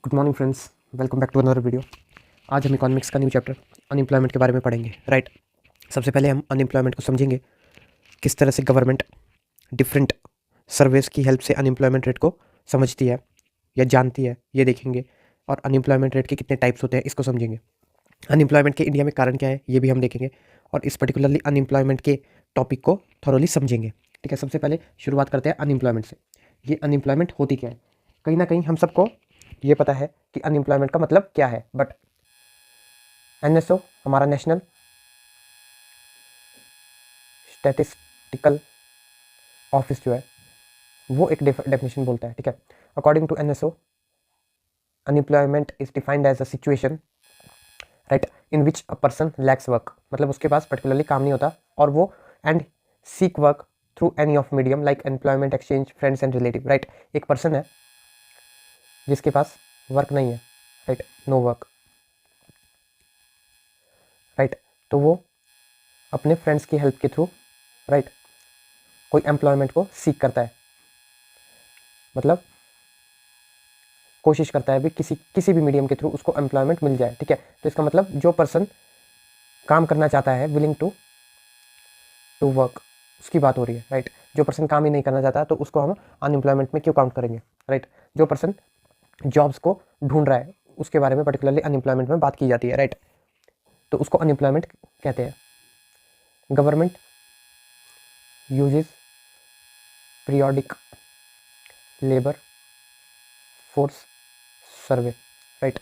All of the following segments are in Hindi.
Good morning friends, welcome back to another video. आज हम इकोनॉमिक्स का न्यू चैप्टर अनएम्प्लॉयमेंट के बारे में पढ़ेंगे। राइट, सबसे पहले हम अनएम्प्लॉयमेंट को समझेंगे, किस तरह से गवर्नमेंट डिफरेंट सर्वेस की हेल्प से अनएम्प्लॉयमेंट रेट को समझती है या जानती है, ये देखेंगे। और अनएम्प्लॉयमेंट रेट के कितने टाइप्स होते हैं, इसको समझेंगे। अनएम्प्लॉयमेंट के इंडिया में कारण क्या है, ये भी हम देखेंगे। और इस पर्टिकुलरली अनएम्प्लॉयमेंट के टॉपिक को थॉरोली समझेंगे। ठीक है, सबसे पहले शुरुआत करते हैं अनएम्प्लॉयमेंट से। ये अनएम्प्लॉयमेंट होती क्या है? कहीं ना कहीं हम सबको ये पता है कि अनएम्प्लॉयमेंट का मतलब क्या है, बट एनएसओ, हमारा नेशनल स्टैटिस्टिकल ऑफिस जो है, वो एक डेफिनेशन बोलता है। ठीक है, according to NSO, unemployment is defined as a situation right in which a person lacks work. मतलब उसके पास पर्टिकुलरली काम नहीं होता और वो and seek work through any of medium like employment, exchange, friends and relative. Right, एक पर्सन है जिसके पास वर्क नहीं है, राइट, नो वर्क, राइट, तो वो अपने फ्रेंड्स की हेल्प के थ्रू राइट कोई एम्प्लॉयमेंट को सीख करता है, मतलब कोशिश करता है भी किसी भी मीडियम के थ्रू उसको एम्प्लॉयमेंट मिल जाए। ठीक है, तो इसका मतलब जो पर्सन काम करना चाहता है, विलिंग टू वर्क, उसकी बात हो रही है। राइट, जो पर्सन काम ही नहीं करना चाहता तो उसको हम अनएम्प्लॉयमेंट में क्यों काउंट करेंगे? राइट, जो पर्सन जॉब्स को ढूंढ रहा है उसके बारे में पर्टिकुलरली अनएम्प्लॉयमेंट में बात की जाती है। राइट, तो उसको अनएम्प्लॉयमेंट कहते हैं। Government uses periodic labour force सर्वे। राइट,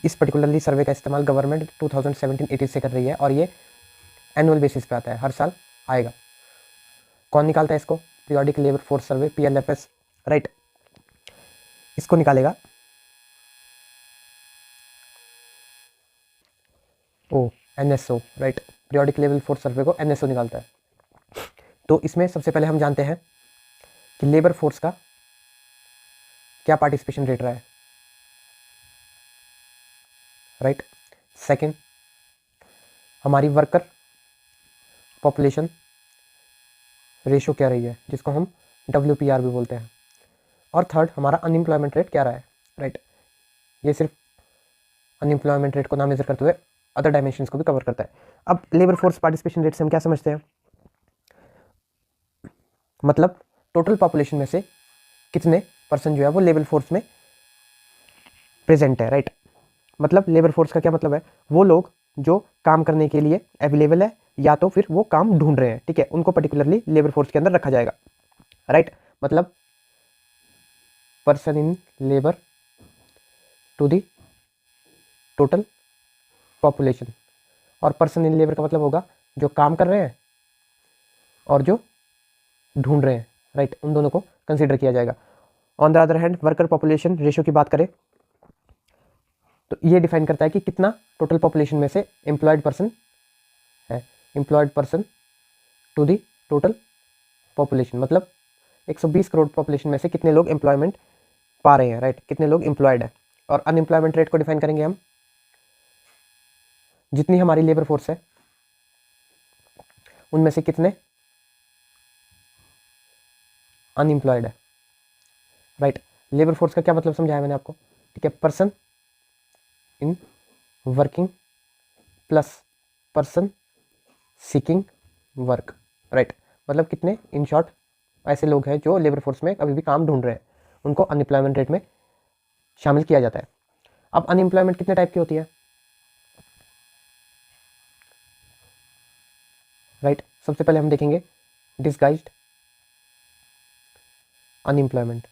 इस पर्टिकुलरली सर्वे का इस्तेमाल गवर्नमेंट 2017-18 से कर रही है और ये एनुअल बेसिस पे आता है, हर साल आएगा। कौन निकालता है इसको? Periodic labour force survey, PLFS. Right, इसको निकालेगा ओ NSO. Right, periodic labour force survey को एनएसओ निकालता है। तो इसमें सबसे पहले हम जानते हैं कि लेबर फोर्स का क्या पार्टिसिपेशन रेट रहा है। राइट, सेकंड, हमारी वर्कर पॉपुलेशन रेशो क्या रही है, जिसको हम WPR भी बोलते हैं। और थर्ड, हमारा अनएम्प्लॉयमेंट रेट क्या रहा है। राइट, ये सिर्फ अनएम्प्लॉयमेंट रेट को ना मेजर करते हुए अदर डायमेंशंस को भी कवर करता है। अब लेबर फोर्स पार्टिसिपेशन रेट से हम क्या समझते हैं? मतलब टोटल पॉपुलेशन में से कितने परसेंट जो है वो लेबर फोर्स में प्रेजेंट है। राइट, मतलब लेबर फोर्स का क्या मतलब है? वो लोग जो काम करने के लिए अवेलेबल है या तो फिर वो काम ढूंढ रहे हैं। ठीक है, उनको पर्टिकुलरली लेबर फोर्स के अंदर रखा जाएगा। राइट, मतलब person in labour to the total population. और पर्सन इन लेबर का मतलब होगा जो काम कर रहे हैं और जो ढूंढ रहे हैं। राइट, उन दोनों को कंसीडर किया जाएगा। On the other hand, worker population ratio की बात करें तो ये डिफाइन करता है कि कितना टोटल पॉपुलेशन में से एम्प्लॉयड पर्सन है, employed person to the total population. मतलब 120 करोड़ पॉपुलेशन में से कितने लोग एम्प्लॉयमेंट पा रहे हैं। राइट, कितने लोग एम्प्लॉयड है। और अनएम्प्लॉयमेंट रेट को डिफाइन करेंगे हम, जितनी हमारी लेबर फोर्स है उनमें से कितने अनएम्प्लॉयड है। राइट, लेबर फोर्स का क्या मतलब समझाया मैंने आपको? ठीक है, person in working plus person seeking work. Right, मतलब कितने इन शॉर्ट ऐसे लोग हैं जो लेबर फोर्स में अभी भी काम ढूंढ रहे हैं, उनको अनएम्प्लॉयमेंट रेट में शामिल किया जाता है। अब अनएम्प्लॉयमेंट कितने टाइप की होती है? राइट, सबसे पहले हम देखेंगे डिस्गाइज्ड अनएम्प्लॉयमेंट।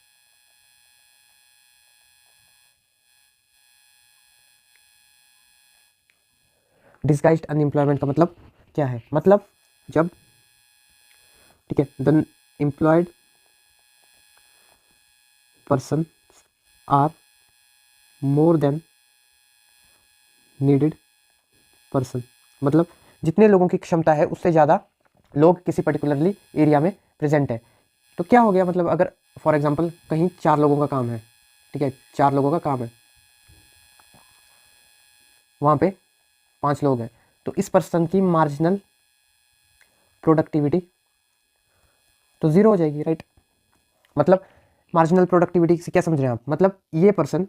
डिस्गाइज्ड अनएम्प्लॉयमेंट का मतलब क्या है? मतलब जब, ठीक है, the employed person are more than needed person. मतलब जितने लोगों की क्षमता है उससे ज़्यादा लोग किसी पर्टिकुलरली एरिया में प्रेजेंट है। तो क्या हो गया? मतलब अगर फॉर एग्जांपल कहीं 4 लोगों का काम है, ठीक है, 4 लोगों का काम है, वहाँ पे 5 लोग हैं, तो इस पर्सन की मार्जिनल प्रोडक्टिविटी तो 0 हो जाएगी। राइट, मतलब मार्जिनल प्रोडक्टिविटी से क्या समझ रहे हैं आप? मतलब ये पर्सन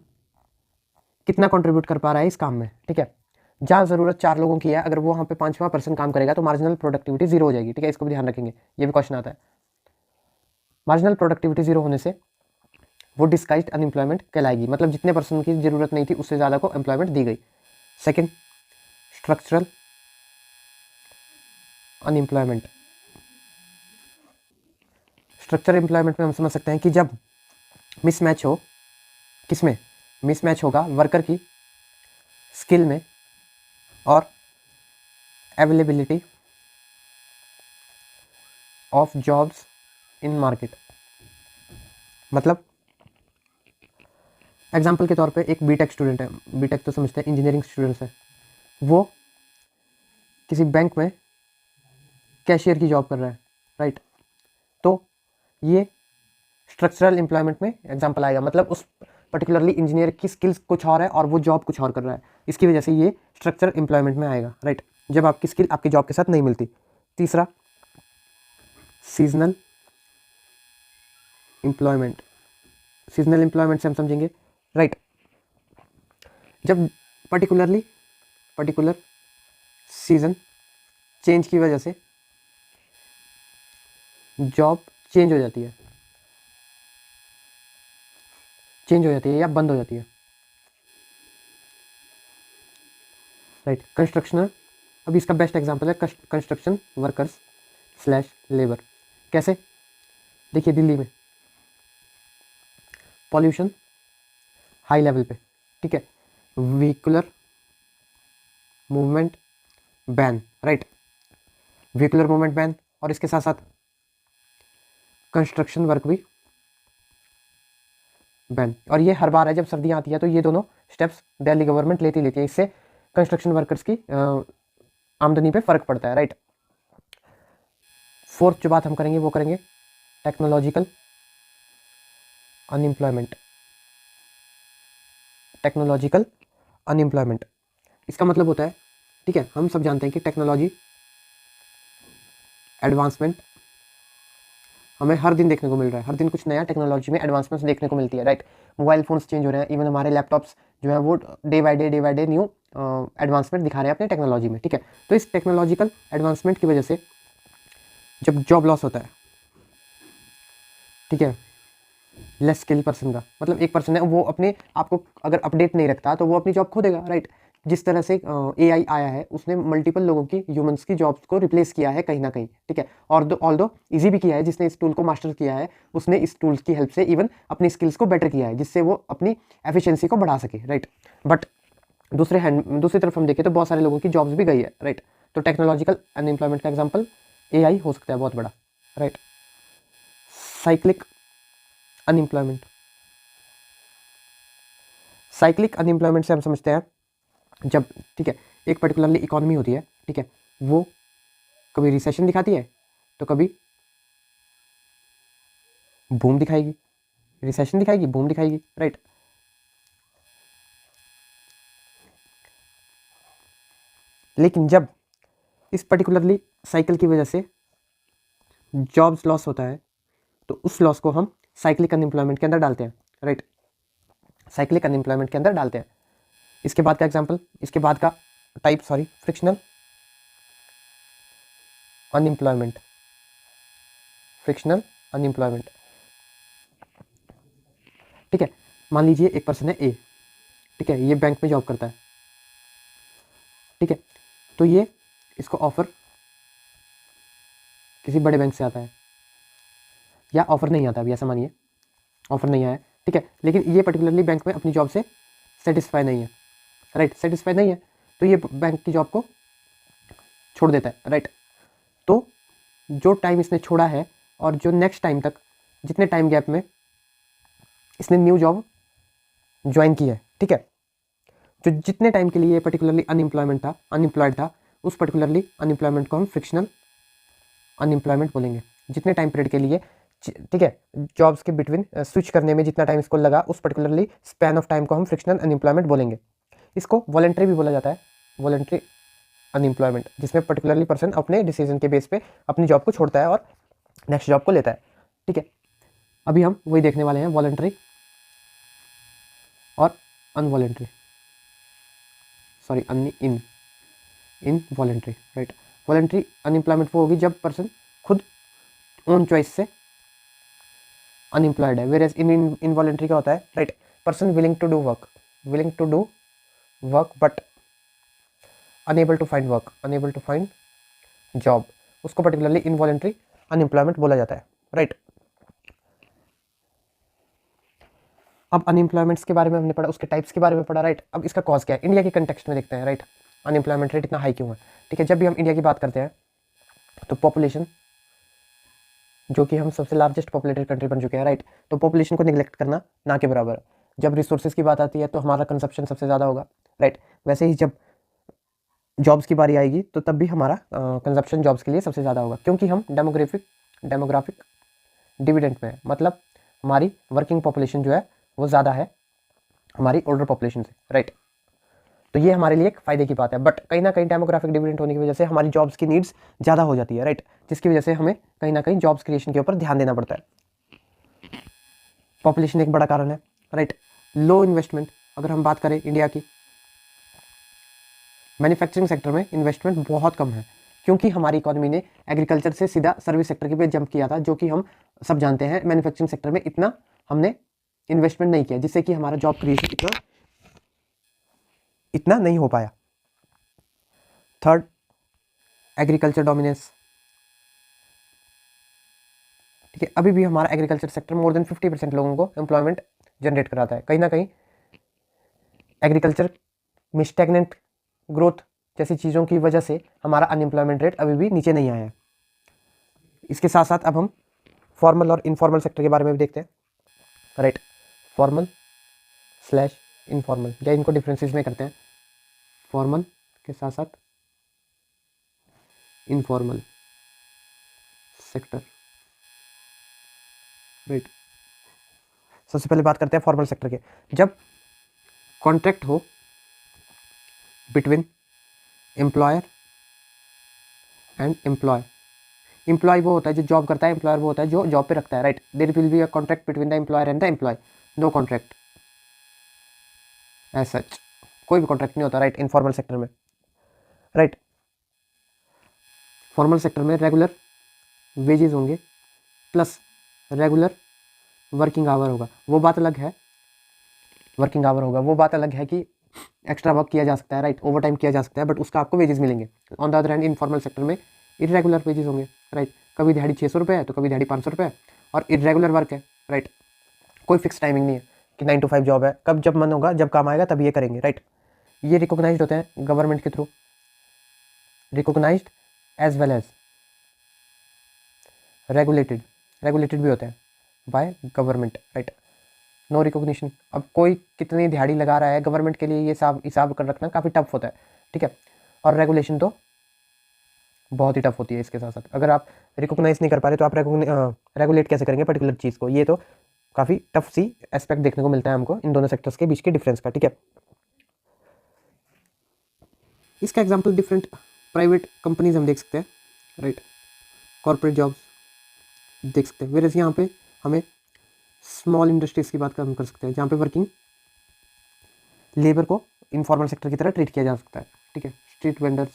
कितना कंट्रीब्यूट कर पा रहा है इस काम में, ठीक है। जहाँ ज़रूरत 4 लोगों की है, अगर वो वहाँ पे 5वां पर्सन काम करेगा तो मार्जिनल प्रोडक्टिविटी 0 हो जाएगी, ठीक है। इसको भी ध्यान रखेंगे, ये भी क्वेश्चन आता है। मार्जिनल प्रोडक्टिविटी 0 होने से वो डिस्गाइज्ड अनएम्प्लॉयमेंट कहलाएगी, मतलब जितने पर्सन की ज़रूरत नहीं थी उससे ज़्यादा को एम्प्लॉयमेंट दी गई। Second, structural unemployment. Structural employment में हम समझ सकते हैं कि जब मिसमैच हो, किसमें मिसमैच होगा, वर्कर की स्किल में और availability of jobs in market. मतलब एग्जाम्पल के तौर पे एक बीटेक स्टूडेंट है, बीटेक तो समझते हैं इंजीनियरिंग स्टूडेंट्स है, वो किसी बैंक में कैशियर की जॉब कर रहा है, राइट। तो ये स्ट्रक्चरल एम्प्लॉयमेंट में एग्जाम्पल आएगा, मतलब उस पर्टिकुलरली इंजीनियर की स्किल्स कुछ और है और वो जॉब कुछ और कर रहा है, इसकी वजह से ये स्ट्रक्चरल एम्प्लॉयमेंट में आएगा, राइट, जब आपकी स्किल आपकी जॉब के साथ नहीं मिलती। तीसरा, सीजनल एम्प्लॉयमेंट। सीजनल एम्प्लॉयमेंट से हम समझेंगे, राइट, जब पर्टिकुलर सीजन चेंज की वजह से जॉब चेंज हो जाती है, या बंद हो जाती है, राइट। कंस्ट्रक्शनर, अभी इसका बेस्ट एग्जांपल है कंस्ट्रक्शन वर्कर्स स्लैश लेबर। कैसे, देखिए दिल्ली में पॉल्यूशन हाई लेवल पे, ठीक है, vehicular movement ban, right, vehicular movement ban, और इसके साथ साथ कंस्ट्रक्शन वर्क भी बैन। और ये हर बार है जब सर्दियाँ आती है, तो ये दोनों स्टेप्स दिल्ली गवर्नमेंट लेती है, इससे कंस्ट्रक्शन वर्कर्स की आमदनी पे फर्क पड़ता है, राइट। फोर्थ जो बात हम करेंगे वो करेंगे टेक्नोलॉजिकल अनएम्प्लॉयमेंट। टेक्नोलॉजिकल अनएम्प्लॉयमेंट, इसका मतलब होता है, ठीक है, हम सब जानते हैं कि टेक्नोलॉजी एडवांसमेंट हमें हर दिन देखने को मिल रहा है, हर दिन कुछ नया टेक्नोलॉजी में एडवांसमेंट्स देखने को मिलती है, राइट। मोबाइल फोन्स चेंज हो रहे हैं, इवन हमारे लैपटॉप्स जो है वो day by day new advancement दिखा रहे हैं अपने टेक्नोलॉजी में, ठीक है। तो इस टेक्नोलॉजिकल एडवांसमेंट की वजह से जब जॉब लॉस होता है, ठीक है, लेस स्किल पर्सन का, मतलब एक पर्सन है वो अपने आप को अगर अपडेट नहीं रखता तो वो अपनी जॉब खो देगा, राइट। जिस तरह से AI आया है उसने मल्टीपल लोगों की, ह्यूमंस की जॉब्स को रिप्लेस किया है कहीं ना कहीं, ठीक है, और ऑल दो ईजी भी किया है, जिसने इस टूल को मास्टर किया है उसने इस टूल की हेल्प से इवन अपनी स्किल्स को बेटर किया है, जिससे वो अपनी एफिशिएंसी को बढ़ा सके, राइट। बट दूसरी तरफ हम देखें तो बहुत सारे लोगों की जॉब्स भी गई है, राइट। तो टेक्नोलॉजिकल अनएम्प्लॉयमेंट का एग्जाम्पल AI हो सकता है बहुत बड़ा, right. Cyclic unemployment. Cyclic unemployment से हम समझते हैं जब, ठीक है, एक पर्टिकुलरली इकोनॉमी होती है, ठीक है, वो कभी रिसेशन दिखाती है तो कभी बूम दिखाएगी, रिसेशन दिखाएगी, बूम दिखाएगी, राइट। लेकिन जब इस पर्टिकुलरली साइकिल की वजह से जॉब्स लॉस होता है तो उस लॉस को हम साइक्लिक अनएम्प्लॉयमेंट के अंदर डालते हैं, राइट, साइक्लिक अनएम्प्लॉयमेंट के अंदर डालते हैं। इसके बाद का एग्जांपल, इसके बाद का type, frictional unemployment. Frictional unemployment, ठीक है, मान लीजिए एक पर्सन है A, ठीक है, ये बैंक में जॉब करता है, ठीक है, तो ये इसको ऑफर किसी बड़े बैंक से आता है, या ऑफर नहीं आता, अभी ऐसा मानिए ऑफर नहीं आया, ठीक है, लेकिन ये पर्टिकुलरली बैंक में अपनी जॉब से सेटिस्फाई नहीं है, राइट, सेटिस्फाई नहीं है, तो ये बैंक की जॉब को छोड़ देता है, राइट। तो जो टाइम इसने छोड़ा है और जो नेक्स्ट टाइम तक जितने टाइम गैप में इसने न्यू जॉब ज्वाइन की है, ठीक है, जो जितने टाइम के लिए ये पर्टिकुलरली अनएम्प्लॉयड था, उस पर्टिकुलरली अनएम्प्लॉयमेंट को हम फ्रिक्शनल अनएम्प्लॉयमेंट बोलेंगे। जितने टाइम पीरियड के लिए, ठीक है, जॉब्स के बिटवीन स्विच करने में जितना टाइम इसको लगा, उस पर्टिकुलरली स्पैन ऑफ टाइम को हम फ्रिक्शनल अनएम्प्लॉयमेंट बोलेंगे। इसको वॉलंटरी भी बोला जाता है, वॉलंटरी अनएम्प्लॉयमेंट, जिसमें पर्टिकुलरली पर्सन अपने डिसीजन के बेस पे अपनी जॉब को छोड़ता है और नेक्स्ट जॉब को लेता है, ठीक है। अभी हम वही देखने वाले हैं, वॉलंटरी और unvoluntary. Sorry involuntary, right. Voluntary unemployment वो होगी जब पर्सन खुद ओन चॉइस से अनएम्प्लॉयड है, वेयर एज इन इनवॉलेंट्री क्या होता है, right. Person willing to do work but unable to find job, उसको पर्टिकुलरली इनवॉलेंट्री अनएम्प्लॉयमेंट बोला जाता है, राइट। अब अनएम्प्लॉयमेंट्स के बारे में हमने पढ़ा, उसके टाइप्स के बारे में पढ़ा, राइट। अब इसका कॉज क्या है, इंडिया के कंटेक्स्ट में देखते हैं, राइट। अनएम्प्लॉयमेंट रेट इतना हाई क्यों है, ठीक है। जब भी हम इंडिया की बात करते हैं तो पॉपुलेशन, जो कि हम सबसे लार्जेस्ट पॉपुलेटेड कंट्री बन चुके हैं, राइट, तो पॉपुलेशन को निगलेक्ट करना ना के बराबर है। जब रिसोर्सेज की बात आती है तो हमारा कंजप्शन सबसे ज़्यादा होगा, राइट। वैसे ही जब जॉब्स की बारी आएगी तो तब भी हमारा कंजप्शन जॉब्स के लिए सबसे ज़्यादा होगा, क्योंकि हम डेमोग्राफिक डिविडेंड में है। मतलब हमारी वर्किंग पॉपुलेशन जो है वो ज़्यादा है हमारी ओल्डर पॉपुलेशन से, राइट। तो ये हमारे लिए एक फ़ायदे की बात है, बट कहीं ना कहीं डेमोग्राफिक डिविडेंड होने की वजह से हमारी जॉब्स की नीड्स ज़्यादा हो जाती है, राइट, जिसकी वजह से हमें कहीं ना कहीं जॉब्स क्रिएशन के ऊपर ध्यान देना पड़ता है। पॉपुलेशन एक बड़ा कारण है, राइट। लो इन्वेस्टमेंट, अगर हम बात करें इंडिया की, मैन्युफैक्चरिंग सेक्टर में इन्वेस्टमेंट बहुत कम है, क्योंकि हमारी इकोनॉमी ने एग्रीकल्चर से सीधा सर्विस सेक्टर के पे जंप किया था, जो कि हम सब जानते हैं मैन्युफैक्चरिंग सेक्टर में इतना हमने इन्वेस्टमेंट नहीं किया, जिससे कि हमारा जॉब क्रिएशन इतना नहीं हो पाया। थर्ड, एग्रीकल्चर डोमिनेंस, ठीक है। अभी भी हमारा एग्रीकल्चर सेक्टर मोर देन 50% लोगों को एम्प्लॉयमेंट जनरेट कराता है। कहीं ना कहीं एग्रीकल्चर में स्टैग्नेंट ग्रोथ जैसी चीज़ों की वजह से हमारा अनएम्प्लॉयमेंट रेट अभी भी नीचे नहीं आया है। इसके साथ साथ अब हम फॉर्मल और इनफॉर्मल सेक्टर के बारे में भी देखते हैं, राइट। फॉर्मल स्लैश इनफॉर्मल, या इनको डिफरेंसेस में करते हैं, फॉर्मल के साथ साथ इनफॉर्मल सेक्टर, राइट। सबसे पहले बात करते हैं फॉर्मल सेक्टर के। जब कॉन्ट्रैक्ट हो बिटवीन एम्प्लॉयर एंड एम्प्लॉय वो होता है जो जॉब करता है, एम्प्लॉयर वो होता है जो जॉब पे रखता है, right. There will be a contract between the employer and the employee, no contract as such, कोई भी कॉन्ट्रैक्ट नहीं होता, राइट, इनफॉर्मल सेक्टर में, राइट। फॉर्मल सेक्टर में रेगुलर वेजेस होंगे प्लस रेगुलर वर्किंग आवर होगा, वो बात अलग है, वर्किंग आवर होगा वो बात अलग है कि एक्स्ट्रा वर्क किया जा सकता है, राइट, ओवर टाइम किया जा सकता है, बट उसका आपको वेजेस मिलेंगे। On the other hand informal sector में इरेगुलर वेजेस होंगे, राइट। कभी दिहाड़ी 600 रुपये है तो कभी दिहाड़ी 500 रुपये है, और इरेगुलर वर्क है, राइट। कोई फिक्स टाइमिंग नहीं है कि 9 to 5 जॉब है, कब जब मन होगा जब काम आएगा तब ये करेंगे, राइट। ये रिकॉग्नाइज्ड होते हैं गवर्नमेंट के through, recognized as well as regulated भी होते हैं by government, right. No recognition, अब कोई कितनी दिहाड़ी लगा रहा है गवर्नमेंट के लिए ये हिसाब कर रखना काफ़ी टफ होता है, ठीक है। और रेगुलेशन तो बहुत ही टफ होती है। इसके साथ साथ अगर आप रिकॉग्नाइज नहीं कर पा रहे तो आप रेगुलेट कैसे करेंगे पर्टिकुलर चीज़ को, ये तो काफ़ी टफ सी एस्पेक्ट देखने को मिलता है हमको इन दोनों सेक्टर्स के बीच के डिफरेंस का, ठीक है। इसका एग्जाम्पल डिफरेंट प्राइवेट कंपनीज हम देख सकते हैं, राइट, कॉर्पोरेट जॉब्स देख सकते हैं, वेरएज़ यहाँ पे हमें स्मॉल इंडस्ट्रीज़ की बात हम कर सकते हैं, जहाँ पे वर्किंग लेबर को इनफॉर्मल सेक्टर की तरह ट्रीट किया जा सकता है, ठीक है। स्ट्रीट वेंडर्स,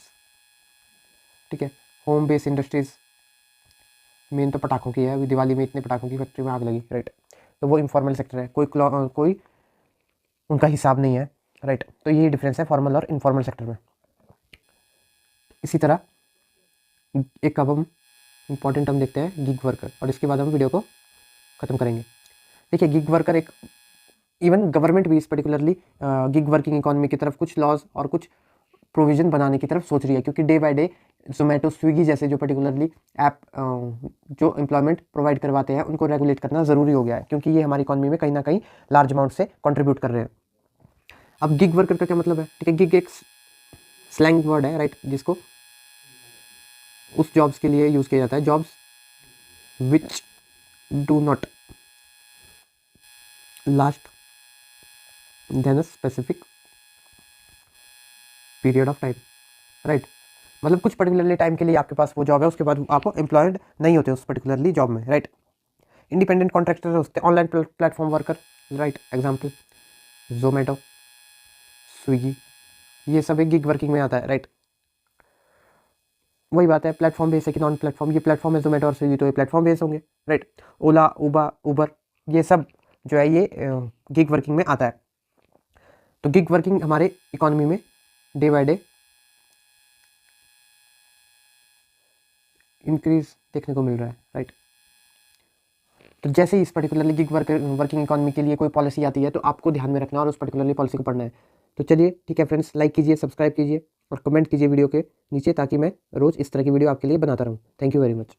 ठीक है, होम बेस्ड इंडस्ट्रीज़, मेन तो पटाखों की है, अभी दिवाली में इतने पटाखों की फैक्ट्री में आग लगी, राइट, तो वो इनफॉर्मल सेक्टर है, कोई उनका हिसाब नहीं है, राइट। तो ये डिफरेंस है फॉर्मल और इनफॉर्मल सेक्टर में। इसी तरह एक अब हम इंपॉर्टेंट हम देखते हैं गिग वर्कर, और इसके बाद हम वीडियो को ख़त्म करेंगे। देखिए गिग वर्कर एक, इवन गवर्नमेंट भी इस पर्टिकुलरली गिग वर्किंग इकोनॉमी की तरफ कुछ लॉज और कुछ प्रोविज़न बनाने की तरफ सोच रही है, क्योंकि day by day Zomato Swiggy जैसे जो पर्टिकुलरली ऐप जो एम्प्लॉयमेंट प्रोवाइड करवाते हैं उनको रेगुलेट करना ज़रूरी हो गया है, क्योंकि ये हमारी इकोनॉमी में कहीं ना कहीं लार्ज अमाउंट से कंट्रीब्यूट कर रहे हैं। अब गिग वर्कर का क्या मतलब है, ठीक है, गिग एक स्लैंग वर्ड है, राइट, जिसको उस जॉब्स के लिए यूज़ किया जाता है, jobs which do not last than a specific period of time, right. मतलब कुछ पर्टिकुलरली टाइम के लिए आपके पास वो जॉब है, उसके बाद आप एम्प्लॉयड नहीं होते उस पर्टिकुलरली जॉब में, राइट। इंडिपेंडेंट कॉन्ट्रैक्टर होते हैं, online platform worker, right, example Zomato, Swiggy, ये सब एक गिग वर्किंग में आता है, राइट। वही बात है, प्लेटफॉर्म बेस है कि नॉन प्लेटफॉर्म। ये प्लेटफॉर्म है जोमेटो और स्विगी, तो ये प्लेटफॉर्म बेस होंगे, राइट। ओला, उबर, ये सब जो है ये गिग वर्किंग में आता है। तो गिग वर्किंग हमारे इकोनॉमी में डे बाय डे इंक्रीज देखने को मिल रहा है, राइट। तो जैसे ही इस पर्टिकुलरली गिग वर्किंग इकोनॉमी के लिए कोई पॉलिसी आती है तो आपको ध्यान में रखना और उस पर्टिकुलरली पॉलिसी को पढ़ना है। तो चलिए ठीक है फ्रेंड्स, लाइक कीजिए, सब्सक्राइब कीजिए और कमेंट कीजिए वीडियो के नीचे, ताकि मैं रोज़ इस तरह की वीडियो आपके लिए बनाता रहूँ। Thank you very much.